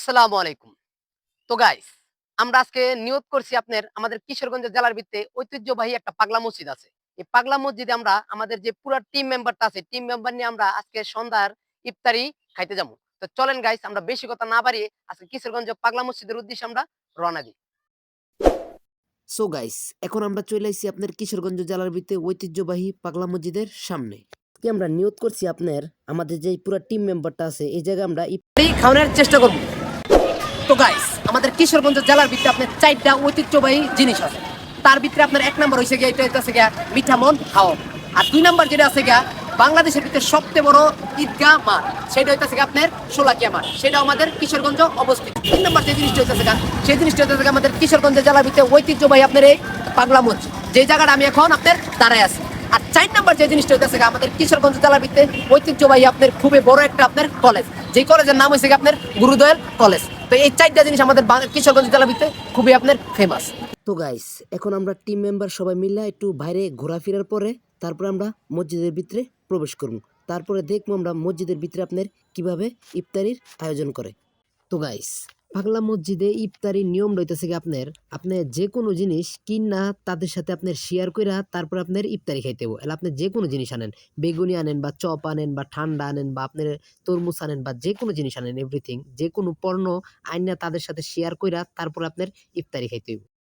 আসসালামু আলাইকুম। তো গাইস, আমরা আজকে নিয়ত করছি আমাদের কিশোরগঞ্জ জেলার ভিত্তে ঐতিহ্যবাহী একটা পাগলা মসজিদ আছে। এই পাগলা মসজিদে আমরা আমাদের যে পুরা টিম মেম্বারটা আছে, টিম মেম্বার নিয়ে আমরা আজকে সন্ধ্যার ইফতারি খাইতে যাবো। তো চলেন গাইস, আমরা বেশি কথা না বাড়িয়ে আজকে কিশোরগঞ্জ পাগলা মসজিদের উদ্দেশ্যে আমরা রওনা দিই। সো গাইস, এখন আমরা চলে আসছি আপনার কিশোরগঞ্জ জেলার ভিতরে ঐতিহ্যবাহী পাগলা মসজিদের সামনে। কি আমরা নিয়ত করছি আমাদের যে পুরো টিম মেম্বারটা আছে এই জায়গায় আমরা এই খাওয়ানোর চেষ্টা করব। তো গাইস, আমাদের কিশোরগঞ্জ জেলার ভিতরে আপনার 4টা ঐতিহ্যবাহী জিনিস আছে। তার ভিতরে আপনার 1 নম্বর হইছে গিয়া এটা হইতাছে গিয়া মিঠা মন খাওয়া। আর 2 নম্বর যেটা আছে গিয়া বাংলাদেশের ভিতরে সবচেয়ে বড় ঈদগাহ মাঠ, সেটা হইতাছে গিয়া আপনার শোলাকিয়া মাঠ। সেটা আমাদের কিশোরগঞ্জ অবস্থিত। 3 নম্বর যে জিনিসটা হইতাছে গিয়া সেই জিনিসটা হইতাছে গিয়া আমাদের কিশোরগঞ্জ জেলার ভিতরে ঐতিহ্যবাহী আপনার এই পাগলা মসজিদ, যে জায়গাটা আমি এখন আপনার দাঁড়ায় আছি। আর 4 নম্বর যে জিনিসটা হইতাছে গিয়া আমাদের কিশোরগঞ্জ জেলার ভিতরে ঐতিহ্যবাহী আপনার খুবই বড় একটা আপনার কলেজ, যে কলেজের নাম হইছে গিয়া আপনার গুরুদয়াল কলেজ। তো এই 4টা জিনিস আমাদের কিশোরগঞ্জ জেলার ভিতরে খুবই আপনার ফেমাস। তো গাইস, এখন আমরা টিম মেম্বার সবাই মিলে একটু বাইরে ঘোরাফেরার পরে তারপরে আমরা মসজিদের ভিতরে প্রবেশ করব। তারপরে দেখবো আমরা মসজিদের ভিতরে আপনার কিভাবে ইফতারির আয়োজন করে। তো গাইস, পাগলা মসজিদে ইফতারির নিয়ম রইতেছে কি আপনি যে কোনো জিনিস কিনা তাদের সাথে আপনার শেয়ার কইরা তারপর আপনার ইফতারি খাইতে হবে। আপনি যে কোনো জিনিস আনেন, বেগুনি আনেন বা চপ আনেন বা ঠান্ডা আনেন বা আপনার তরমুজ আনেন বা যে কোনো জিনিস আনেন, এভরিথিং যে কোনো পণ্য আইনা তাদের সাথে শেয়ার কইরা তারপর আপনার ইফতারি খাইতে হইব।